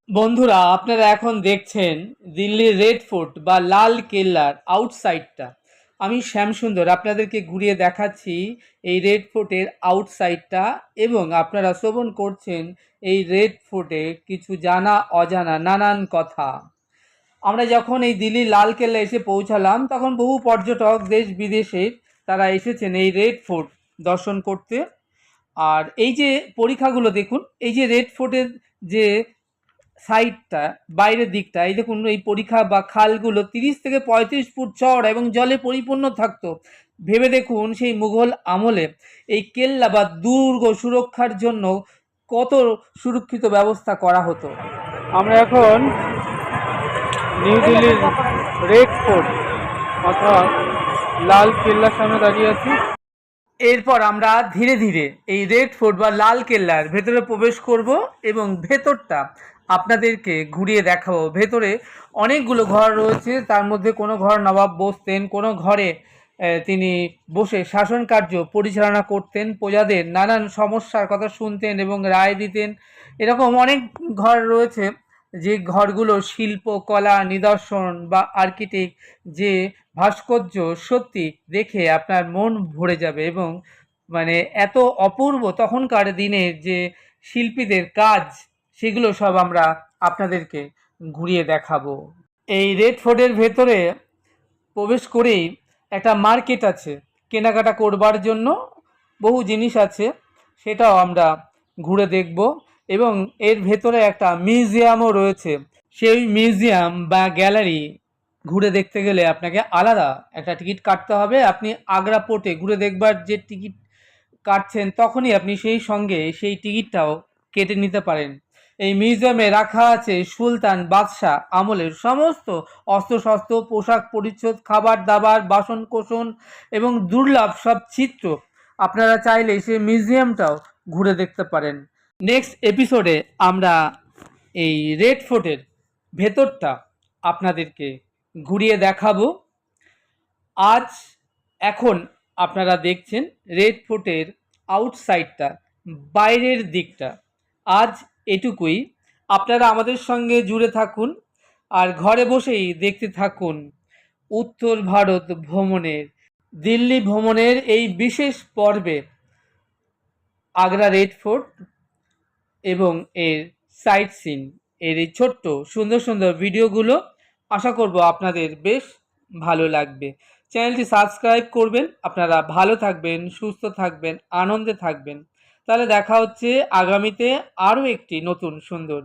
বন্ধুরা, আপনারা এখন দেখছেন দিল্লির রেড ফোর্ট বা লাল কেল্লার আউটসাইডটা। আমি শ্যামসুন্দর আপনাদেরকে ঘুরিয়ে দেখাচ্ছি এই রেড ফোর্টের আউটসাইডটা, এবং আপনারা শ্রবণ করছেন এই রেড ফোর্টে কিছু জানা অজানা নানান কথা। আমরা যখন এই দিল্লির লাল কেল্লা এসে পৌঁছালাম, তখন বহু পর্যটক দেশ বিদেশের তারা এসেছেন এই রেড ফোর্ট দর্শন করতে। আর এই যে পরীক্ষাগুলো দেখুন, এই যে রেড ফোর্টের যে সাইডটা, বাইরের দিকটা, এই দেখুন এই পরিখা বা খালগুলো 30 থেকে 35 ফুট চওড়া এবং জলে পরিপূর্ণ থাকতো। ভেবে দেখুন সেই মুঘল আমলে এই কেল্লা বা দুর্গ সুরক্ষার জন্য কত সুরক্ষিত ব্যবস্থা করা হতো। আমরা এখন নিউ দিল্লির রেড ফোর্ট অর্থাৎ লাল কেল্লার সামনে দাঁড়িয়ে আছি। এরপর আমরা ধীরে ধীরে এই রেড ফোর্ট বা লাল কেল্লার ভেতরে প্রবেশ করব এবং ভেতরটা আপনাদেরকে ঘুরিয়ে দেখাবো। ভেতরে অনেকগুলো ঘর রয়েছে, তার মধ্যে কোনো ঘর নবাব বসতেন, কোনো ঘরে তিনি বসে শাসন কার্য পরিচালনা করতেন, প্রজাদের নানান সমস্যার কথা শুনতেন এবং রায় দিতেন। এরকম অনেক ঘর রয়েছে যে ঘরগুলো শিল্প কলা নিদর্শন বা আর্কিটেক্ট যে ভাস্কর্য সত্যি দেখে আপনার মন ভরে যাবে। এবং মানে এত অপূর্ব তখনকার দিনের যে শিল্পীদের কাজ, সেগুলো সব আমরা আপনাদেরকে ঘুরিয়ে দেখাবো। এই রেড ফোর্টের ভেতরে প্রবেশ করেই একটা মার্কেট আছে, কেনাকাটা করবার জন্য বহু জিনিস আছে, সেটাও আমরা ঘুরে দেখব। এবং এর ভেতরে একটা মিউজিয়ামও রয়েছে। সেই মিউজিয়াম বা গ্যালারি ঘুরে দেখতে গেলে আপনাকে আলাদা একটা টিকিট কাটতে হবে। আপনি আগ্রা পোর্টে ঘুরে দেখবার যে টিকিট কাটছেন, তখনই আপনি সেই সঙ্গে সেই টিকিটটাও কেটে নিতে পারেন। এই মিউজিয়ামে রাখা আছে সুলতান বাদশাহ আমলের সমস্ত অস্ত্রশস্ত্র, পোশাক পরিচ্ছদ, খাবার দাবার, বাসন কোসন এবং দুর্লভ সব চিত্র। আপনারা চাইলে সেই মিউজিয়ামটাও ঘুরে দেখতে পারেন। নেক্সট এপিসোডে আমরা এই রেড ফোর্টের ভেতরটা আপনাদেরকে ঘুরিয়ে দেখাবো। আজ এখন আপনারা দেখছেন রেড ফোর্টের আউটসাইডটা, বাইরের দিকটা। আজ এটুকুই। আপনারা আমাদের সঙ্গে জুড়ে থাকুন আর ঘরে বসেই দেখতে থাকুন উত্তর ভারত ভ্রমণের, দিল্লি ভ্রমণের এই বিশেষ পর্বে আগ্রা রেড ফোর্ট এবং এর সাইট সিন, এর এই ছোট্ট সুন্দর সুন্দর ভিডিওগুলো। আশা করব আপনাদের বেশ ভালো লাগবে। চ্যানেলটি সাবস্ক্রাইব করবেন। আপনারা ভালো থাকবেন, সুস্থ থাকবেন, আনন্দে থাকবেন। তাহলে দেখা হচ্ছে আগামীতে আরও একটি নতুন সুন্দর